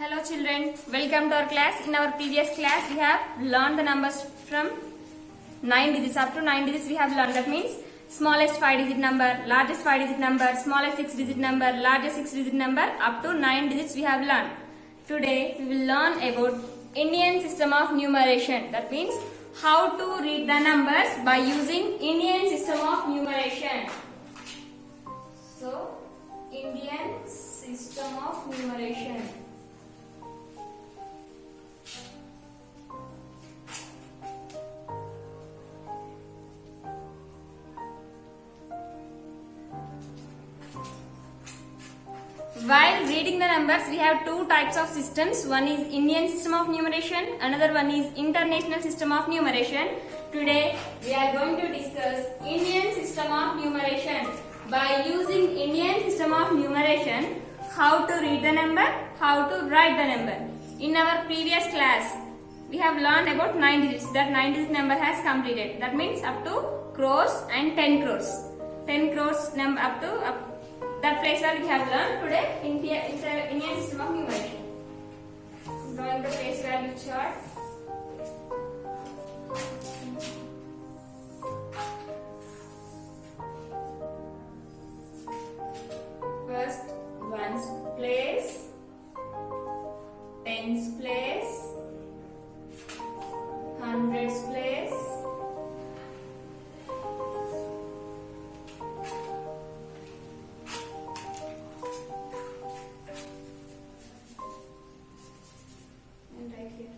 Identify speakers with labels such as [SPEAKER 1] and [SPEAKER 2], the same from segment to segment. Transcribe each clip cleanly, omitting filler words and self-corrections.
[SPEAKER 1] Hello children, welcome to our class. In our previous class we have learned the numbers from 9 digits up to 9 digits we have learned. That means smallest 5 digit number, largest 5 digit number, smallest 6 digit number, largest 6 digit number up to 9 digits we have learned. Today we will learn about Indian system of numeration. That means how to read the numbers by using Indian system of numeration. So Indian system of numeration. While reading the numbers, we have two types of systems. One is Indian system of numeration, another one is international system of numeration. Today, we are going to discuss Indian system of numeration. By using Indian system of numeration, how to read the number, how to write the number. In our previous class, we have learned about 9 digits. That 9 digit number has completed. That means up to crores and 10 crores. 10 crores number up to that place where we have learned today Indian system of numeration. Drawing the place value chart. First ones place, tens place, hundreds place, and right here.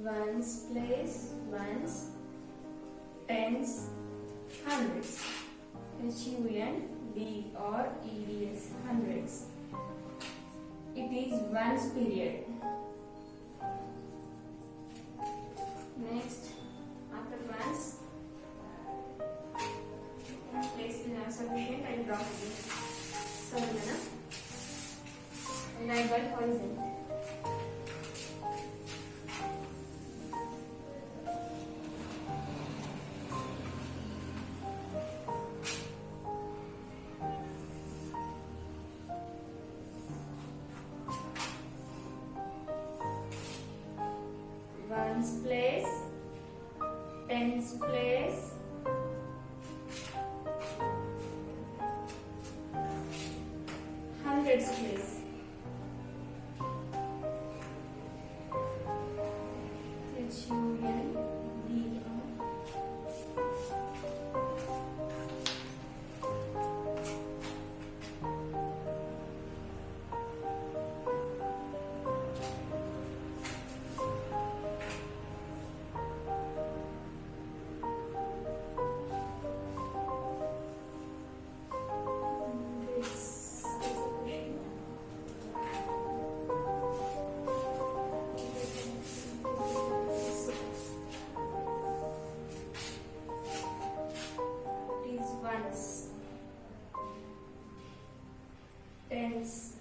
[SPEAKER 1] Ones place, ones, tens, hundreds. HUNDREDS, hundreds. It is ones period. Next, after ones, place is not sufficient. I will draw this. Sorry, and write by horizon. Ones place, tens place, hundreds place. HUNDR. Ones, tens,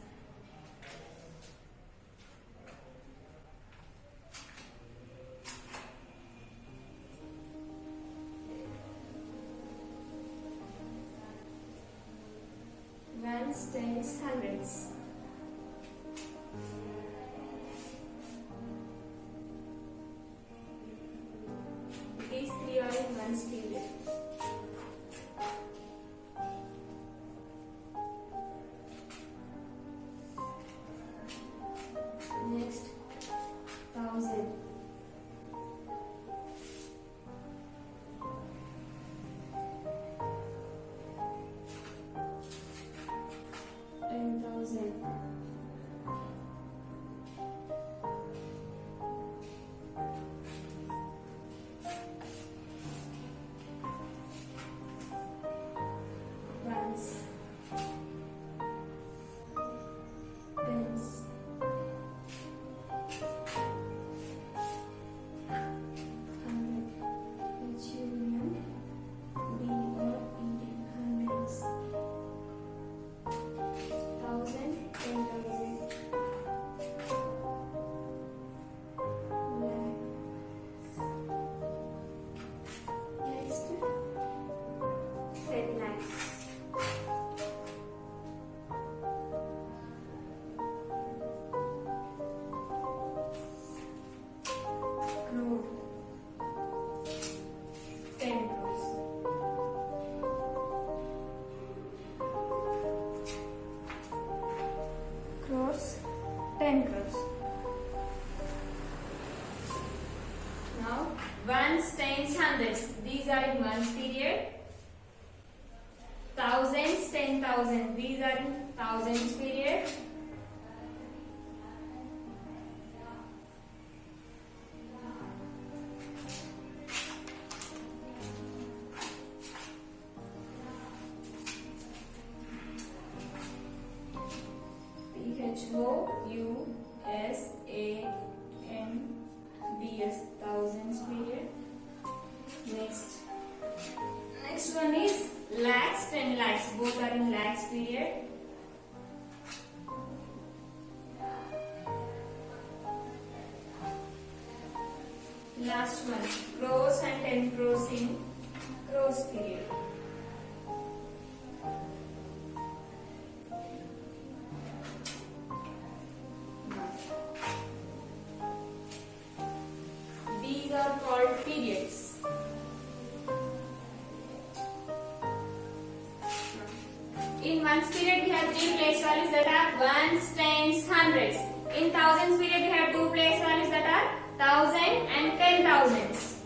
[SPEAKER 1] ones, tens, hundreds. These three are in ones period. Next, thousand. $10,000. ones, tens, hundreds. These are in ones period. Thousands, 10,000. These are in thousands period. Thousands, thousands period. Next one is lakhs, 10 lakhs. Both are in lakhs period. Last one, crores and 10 crores in crores period. These are called periods. In ones period we have three place values that are ones, tens, hundreds. In thousands period we have two place values that are thousand and 10,000s.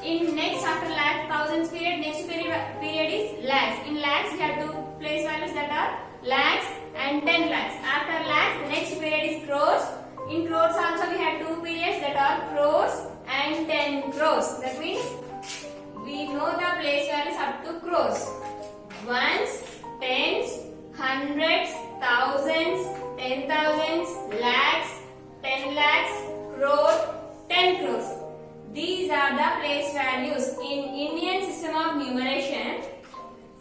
[SPEAKER 1] In next after lakh thousands period, next period is lakhs. In lakhs we have two place values that are lakhs and 10 lakhs. After lakhs the next period is crores. In crores also we have two periods that are crores and 10 crores. That means we know the place values up to crores. Ones, tens, hundreds, thousands, 10,000s, lakhs, 10 lakhs, crore, 10 crores. These are the place values. In Indian system of numeration,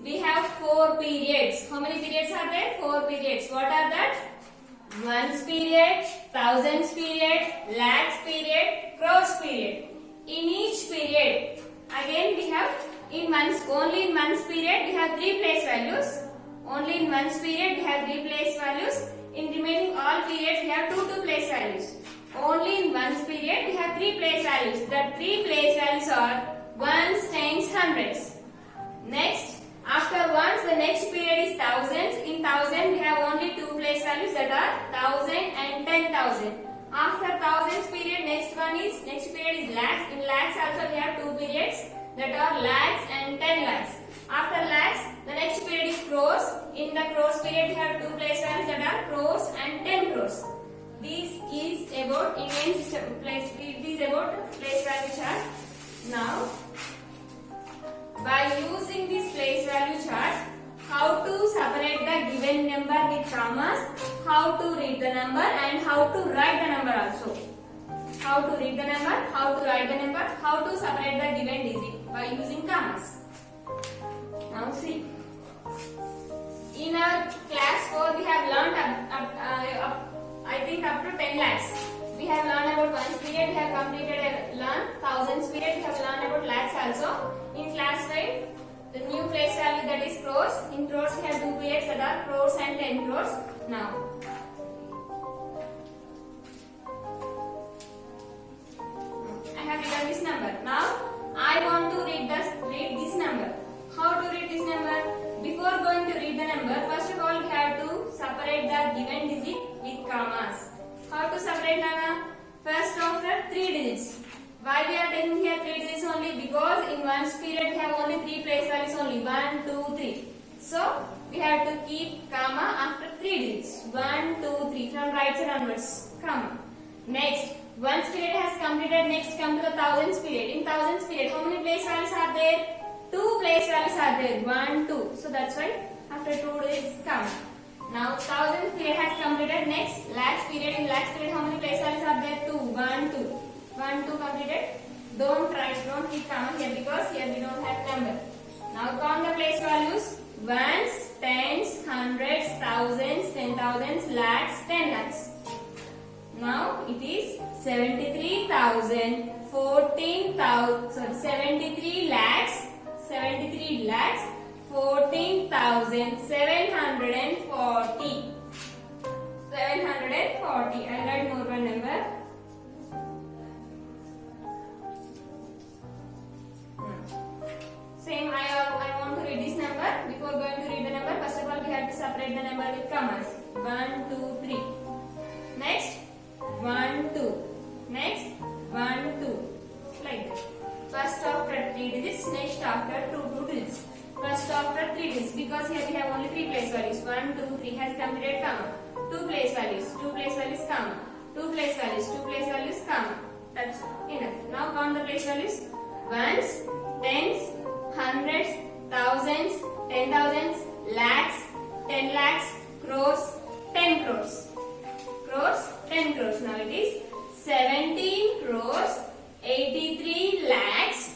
[SPEAKER 1] we have four periods. How many periods are there? Four periods. What are that? Ones period, thousands period, lakhs period, crores period. In each period, again we have only in ones period we have three place values. Only in ones period we have three place values. In remaining all periods we have two place values. Only in ones period we have three place values. The three place values are ones, tens, hundreds. Next, after ones the next period is thousands. In thousand we have only two place values that are 1,000 and 10,000. After thousands period next period is lakhs. In lakhs also we have two periods that are lakhs and 10 lakhs. After lakhs the next period is crores. In the crores period we have two place values that are crores and 10 crores. This is about Indian system place. It is about place value chart. Now, by using this place value chart, how to separate the given number with commas, how to read the number, and how to write the number also. How to read the number, how to write the number, how to separate the given digit by using commas. Now see, in our class 4 we have learned I think up to 10 lakhs. We have learned about ones period, we have completed thousands period, we have learned about lakhs also. In class 5, the new place value that is crores. In crores we have two periods that are crores and 10 crores. Now, I have written this number. Now, I want to read this number. How to read this number? Before going to read the number, first of all we have to separate the given digit with commas. How to separate, Nana? First after 3 digits. Why we are taking here 3 digits only? Because in ones period we have only 3 place values only. 1, 2, 3. So we have to keep comma after 3 digits. 1, 2, 3 from right side onwards. Comma. Next, ones period has completed. Next come to the thousands period. In thousands period, how many place values are there? 2 place values are there. 1, 2. So that's why after 2 digits comma. Now thousands period has completed. Next, lakhs period. In lakhs period, how many place values are there? 2, 1, 2. 1, 2 completed. Don't keep comma here because here we don't have number. Now count the place values. Ones, tens, hundreds, thousands, 10,000s, lakhs, 10 lakhs. Now it is 73 lakhs, 14,740. 740. I'll write more one number. Same, I want to read this number. Before going to read the number, first of all we have to separate the number with commas. 1, 2, 3. Next, 1, 2. Next, 1, 2. digits. Next after 2 digits. First after 3 digits, because here we have only 3 place values. 1, 2, 3 has completed comma. 2 place values, 2 place values comma. 2 place values, 2 place values comma. That's enough. Now count the place values. Ones, tens, hundreds, thousands, 10,000s, lakhs, 10 lakhs, crores, 10 crores. Crores, 10 crores. Now it is 17 crores, 83 lakhs,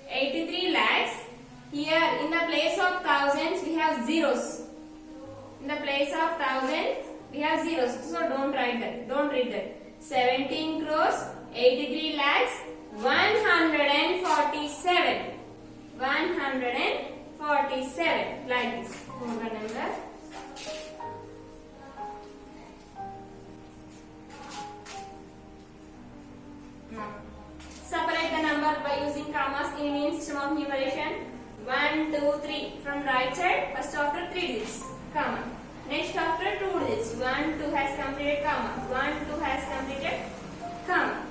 [SPEAKER 1] 83 lakhs. Here in the place of thousands we have zeros. In the place of thousands we have zeros. So don't write that. Don't read that. 17 crores, 83 lakhs, 147. 147. Like this. Remember. Separate the number by using commas in Indian system of numeration. 1, 2, 3 from right side. First after 3 digits, comma. Next after 2 digits. 1, 2 has completed comma. 1, 2 has completed comma.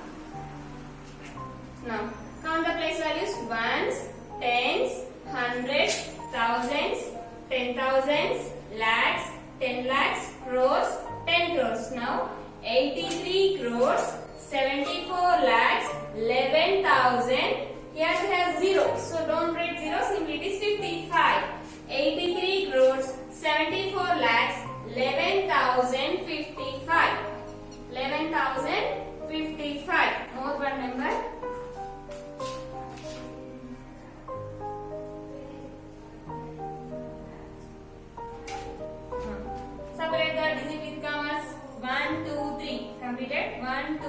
[SPEAKER 1] Now count the place values. Ones, tens, hundreds, thousands, 10,000s, lakhs, 10 lakhs, crores, 10 crores. Now 83 crores, 74 lakhs, 11,000. Here we have 0. So don't write 0. Simply it is 55. 83 crores, 74 lakhs, 11,055. 11,055. More one number. Separate the digit with commas. 1, 2, 3. Completed. 1, 2.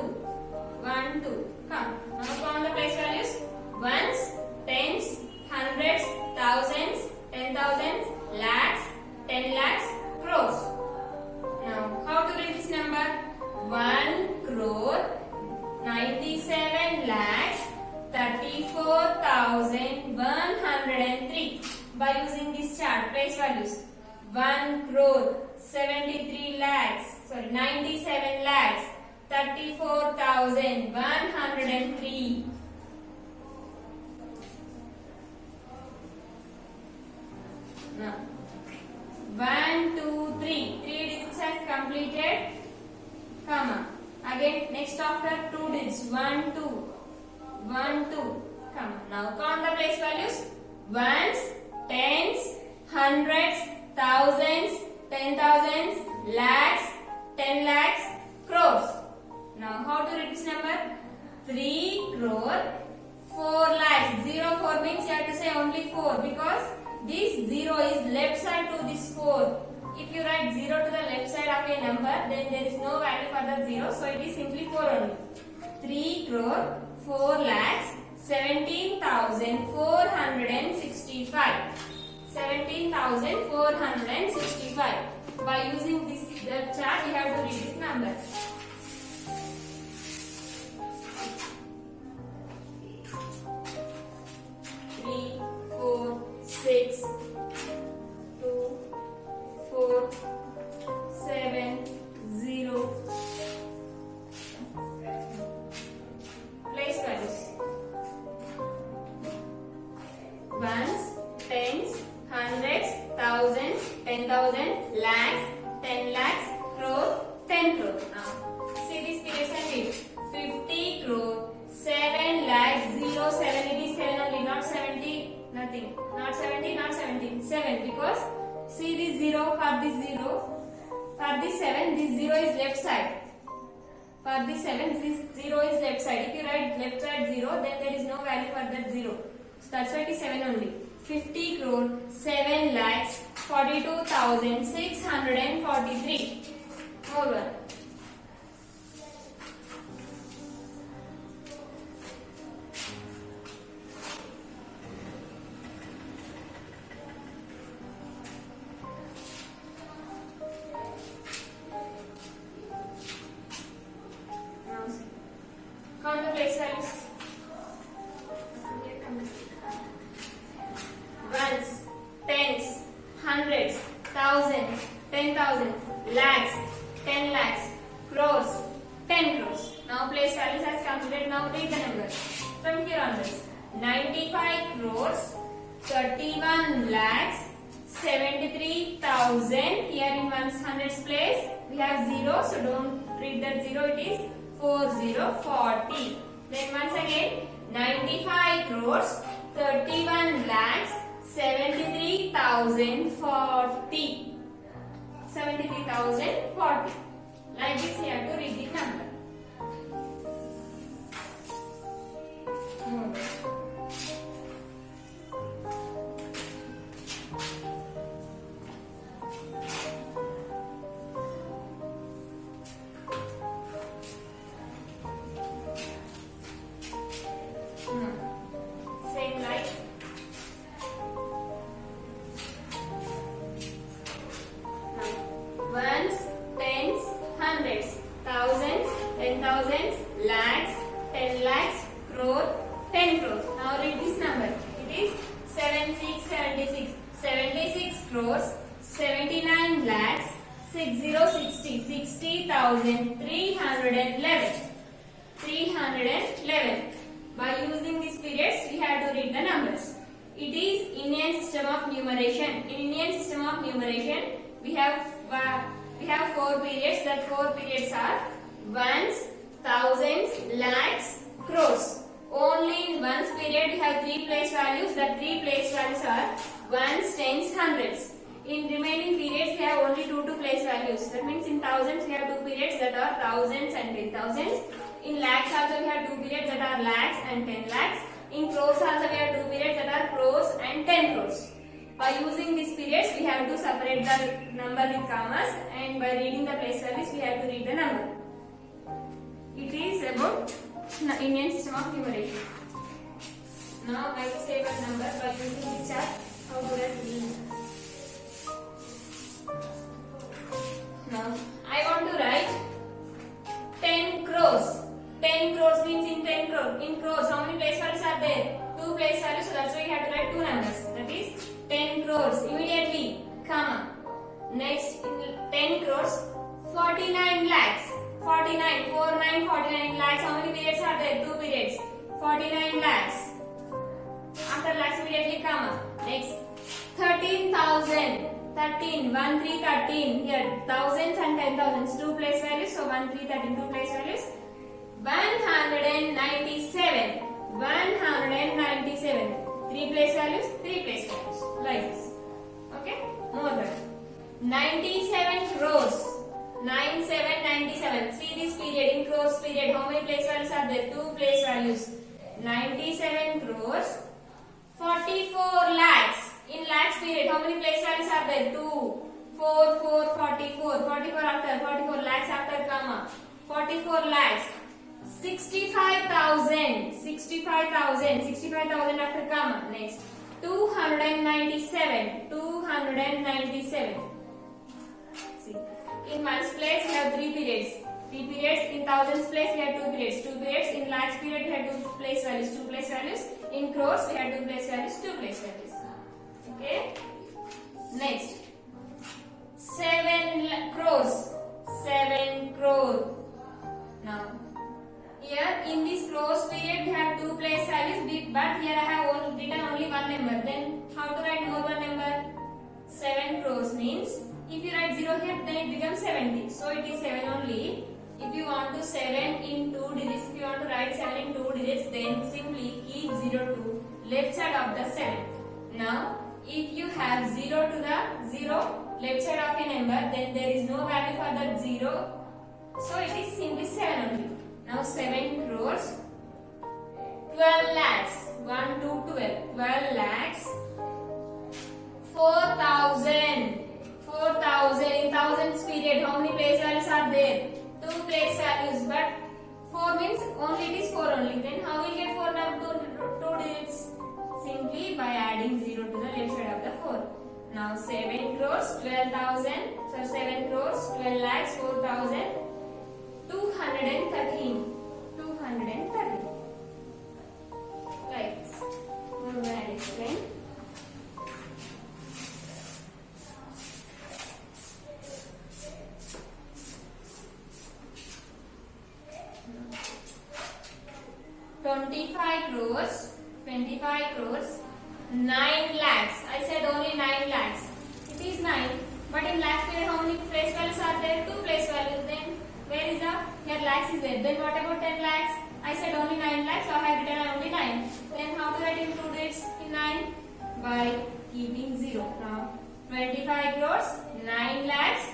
[SPEAKER 1] 1, 2. Come. Now count the place values. Ones, tens, hundreds, thousands, 10,000s, lakhs, 10 lakhs, crores. Now how to read this number? 1 crore, 97 lakhs, 34,103. By using this chart, place values. 1 crore, 73 lakhs, 97 lakhs, 34,103. Now 1, 2, 3. 3 digits has completed comma. Again next after 2 digits. 1, 2. 1, 2. Comma. Now count the place values. Ones, tens, hundreds, thousands, 10,000s, lakhs, 10 lakhs, crores. Now how to read this number? 3 crore, 4 lakhs. 0, 4 means you have to say only 4 because this 0 is left side to this 4. If you write 0 to the left side of a number, then there is no value for the 0. So it is simply 4 only. 3 crore, 4 lakhs, 17,465. 17,465. By using this chart, you have to read this number. Ones, tens, hundreds, thousands, 10,000, lakhs, 10 lakhs, crore, 10 crore. Now, see this periods and read. 50 crore, 7 lakhs, 0, 7. It is 7 only, not 70, nothing. Not 70, not 17. 7 because see this 0 for this 0. For this 7, this 0 is left side. For this 7, this 0 is left side. If you write left side 0, then there is no value for that 0. So that's why it is 7 only. 50 crore, 7 lakhs, 42,643. More one. Count the place values. Ones, tens, hundreds, thousands, 10,000, lakhs, 10 lakhs, crores, 10 crores. Now place values has completed. Now read the numbers from here onwards. 95 crores, 31 lakhs, 73,000. Here in hundreds place we have 0, so don't read that 0. It is 40. Then once again 95 crores, 31 lakhs, 73,040. 73,040. Like this we have to read the number. Same like ones, tens, hundreds, thousands, 10,000s, lakhs, 10 lakhs, crore, 10 crores. Now read this number. It is 7676. 76 crores, 79 lakhs, 6060, 60,311. 311. By using these periods, we have to read the numbers. It is Indian system of numeration. In Indian system of numeration, we have 4 periods. That 4 periods are ones, thousands, lakhs, crores. Only in ones period we have 3 place values. The 3 place values are ones, tens, hundreds. In remaining periods we have only 2 place values. That means in thousands we have 2 periods that are thousands and 10,000s. In lakhs also we have 2 periods that are lakhs and 10 lakhs. In crores also we have 2 periods that are crores and 10 crores. By using these periods we have to separate the number with commas, and by reading the place values we have to read the number. It is about Indian system of numeration. Now I will say one number by using this chart. How do I read? Now I want to write 10 crores. 10 crores means in 10 crores. In crores, how many place values are there? 2 place values, so that's why we have to write 2 numbers. That is 10 crores. Immediately, comma. Next, in 10 crores, 49 lakhs. 49, 49 lakhs. How many periods are there? 2 periods. 49 lakhs. After lakhs, immediately, comma. Next, 13,000. 13, 1, 3, 13. Here, thousands and 10,000s. 2 place values, so 1, 3, 13, 2 place values. 197. 197. 3 place values, 3 place values. Like this. Okay? More than 97 crores. 97. See this period, in crores period, how many place values are there? 2 place values. 97 crores. 44 lakhs. In lakhs period, how many place values are there? 2. 4, 44. 44 after, 44 lakhs after comma. 44 lakhs. 65,000. 65,000 after comma. Next. 297. 297. See. In months place we have 3 periods. 3 periods. In thousands place we have 2 periods. 2 periods. In lakhs period we have 2 place values. 2 place values. In crores we have 2 place values. 2 place values. Okay. Next. 7 crores. 7 crore. Now. Here in this crores period we have 2 place values, but here I have written only 1 number. Then how to write more 1 number? 7 crores means if you write 0 here then it becomes 70. So it is 7 only. If you want to 7 in 2 digits, if you want to write 7 in 2 digits, then simply keep 0 to left side of the 7. Now if you have 0 to the 0 left side of a number, then there is no value for that 0. So it is simply 7 only. Now 7 crores, 12 lakhs, 1 to 12, 12 lakhs, 4,000, 4,000 in thousands period, how many place values are there? 2 place values, but 4 means only it is 4 only. Then how will get 4 number 2 digits? Simply by adding 0 to the left side of the 4. Now 7 crores, 12,000, so 7 crores, 12 lakhs, 4,000. 213. 213. Like this. What will I explain? $25 crores, 25 crores, 9 lakhs. I said only 9 lakhs. It is 9. But in lakhs here how many place values are there? 2 place values. Then where is the? Here lakhs is there. Then what about 10 lakhs? I said only 9 lakhs. So I have written only 9. Then how do I include it in 9? By keeping 0. Now 25 crores, 9 lakhs,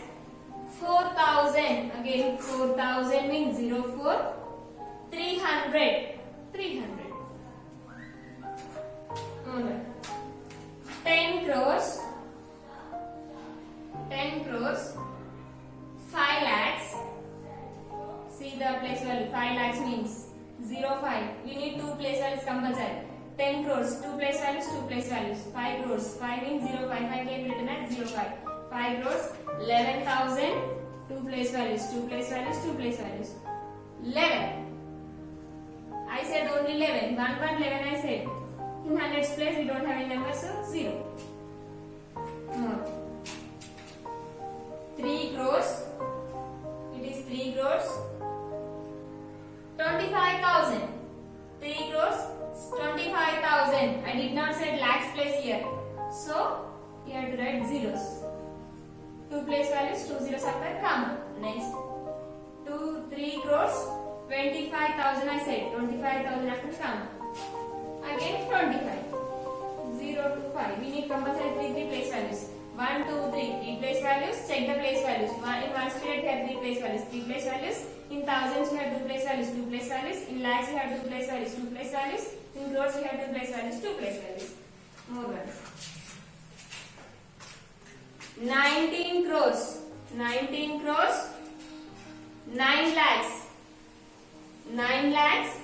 [SPEAKER 1] 4,000. Again 4,000 means 0 4. 300. 300. 10 crores. 10 crores. 5 lakhs. See the place value. 5 lakhs means 0 5. We need 2 place values compulsory. 10 crores. 2 place values. 2 place values. 5 crores. 5 means 0 5. 5 can be written as 0 5. 5 crores. 11,000. 2 place values. 2 place values. 2 place values. 11. I said only 11. 1 1 11 I said. In hundreds place we don't have any number, so 0. More. 3 crores. It is 3 crores. 25,000. 3 crores. 25,000. I did not say lakhs place here. So you have to write zeros. 2 place values, 2 zeros after comma. Next. 3 crores. 25,000 I said. 25,000 after comma. Again 25. 0 to 5. We need compulsory 3 place values. 1, 2, 3. 3 place values. Check the place values. In ones period we have 3 place values. 3 place values. In thousands we have 2 place values. 2 place values. In lakhs we have 2 place values. 2 place values. In crores we have 2 place values. 2 place values. More ones. 19 crores. 19 crores. 9 lakhs. 9 lakhs.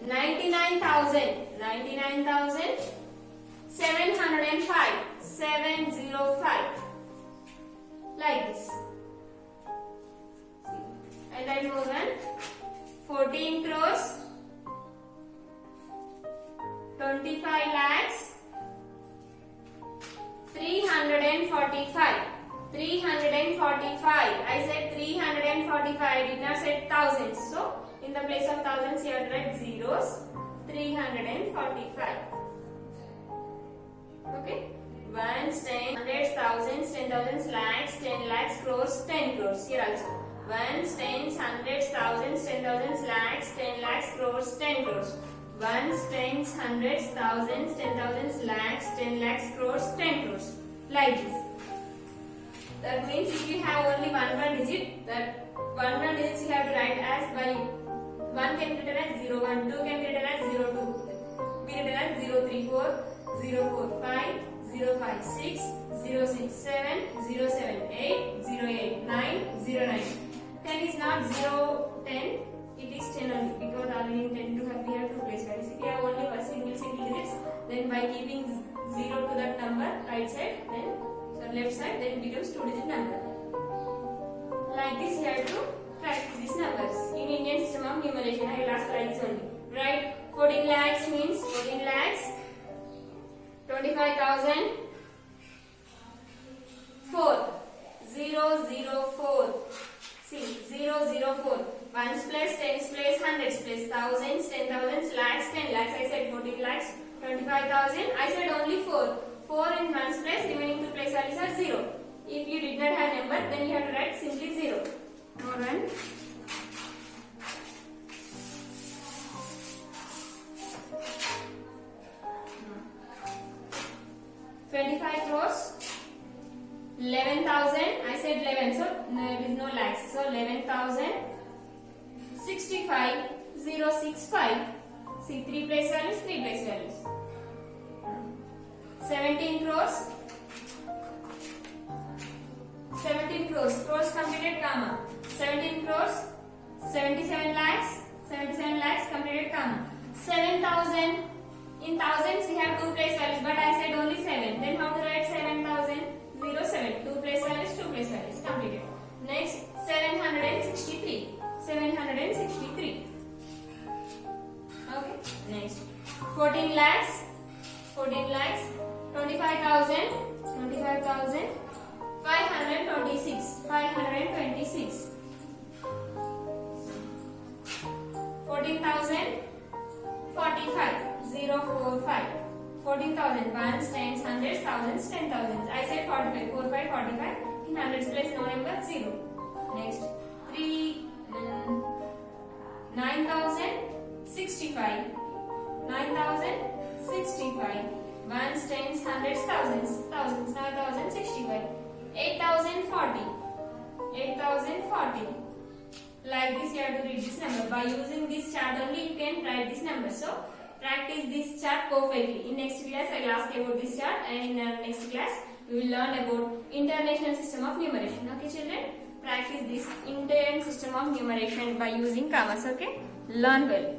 [SPEAKER 1] 99,000. 99,705. 705. Like this. And then more than 14 crores. 25 lakhs. 345. 345. I said 345. I did not say thousands. So in the place of thousands you have to write zeros. 345. Okay. Ones, 10, hundreds, thousands, 10,000, lakhs, 10 lakhs, crores, 10 crores. Here also. Ones, tens, hundreds, thousands, 10,000, lakhs, 10 lakhs, crores, 10 crores. Ones, tens, hundreds, thousands, 10,000, lakhs, 10 lakhs, crores, 10 crores. Like this. That means if you have only one digit, that one digits you have to write as by 1 can be written as 0 1, 2 can be written as 0 2, be written as 0 3 4, 0 4 5, 0 5 6, 0 6 7, 0 7 8, 0 8 9, 0 9. 10 is not 0 10, it is 10 only because already in 10 to have we have 2 place values. If you have only a single digits, then by keeping 0 to that number right side, then left side, then it becomes 2 digit number. Like this you have to practice these numbers. In Indian system of numeration, I will ask like this only. Right? 14 lakhs means 14 lakhs. 25,000. 4. 0 0 4. See 0 0 4. Ones place, tens place, hundreds place, thousands, 10,000, lakhs, 10 lakhs. I said 14 lakhs. 25,000. I said only 4. 4 in ones place, remaining 2 place values are 0. If you did not have number, then you have to write simply 0. More one. 25 crores. 11,000. I said 11, so there is no lakhs. So 11,000. 65. 065. See 3 place values, 3 place values. 17 crores. 17 crores. Crores completed comma. 17 crores. 77 lakhs. 77 lakhs completed comma. 7,000. In thousands we have 2 place values, but I said only 7. Then how to write 7,000? 0 7. 2 place values, 2 place values completed. Next 763. 763. Okay. Next 14 lakhs. 14 lakhs. 25,000. 25,000. 526. 526. 14,000. 45. 0, 4, 5. 14,000. Ones, tens, hundreds, thousands, 10,000. I said 45. 4, 5, 45. In hundreds place no number 0. Next 3, 9,065. 9,065. Ones, tens, hundreds, thousands, thousands. 9,065. 8,040. 8,040. Like this, you have to read this number. By using this chart only, you can write this number. So, practice this chart perfectly. In next class, I will ask about this chart, and in next class, we will learn about international system of numeration. Okay, children? Practice this Indian system of numeration by using commas. Okay? Learn well.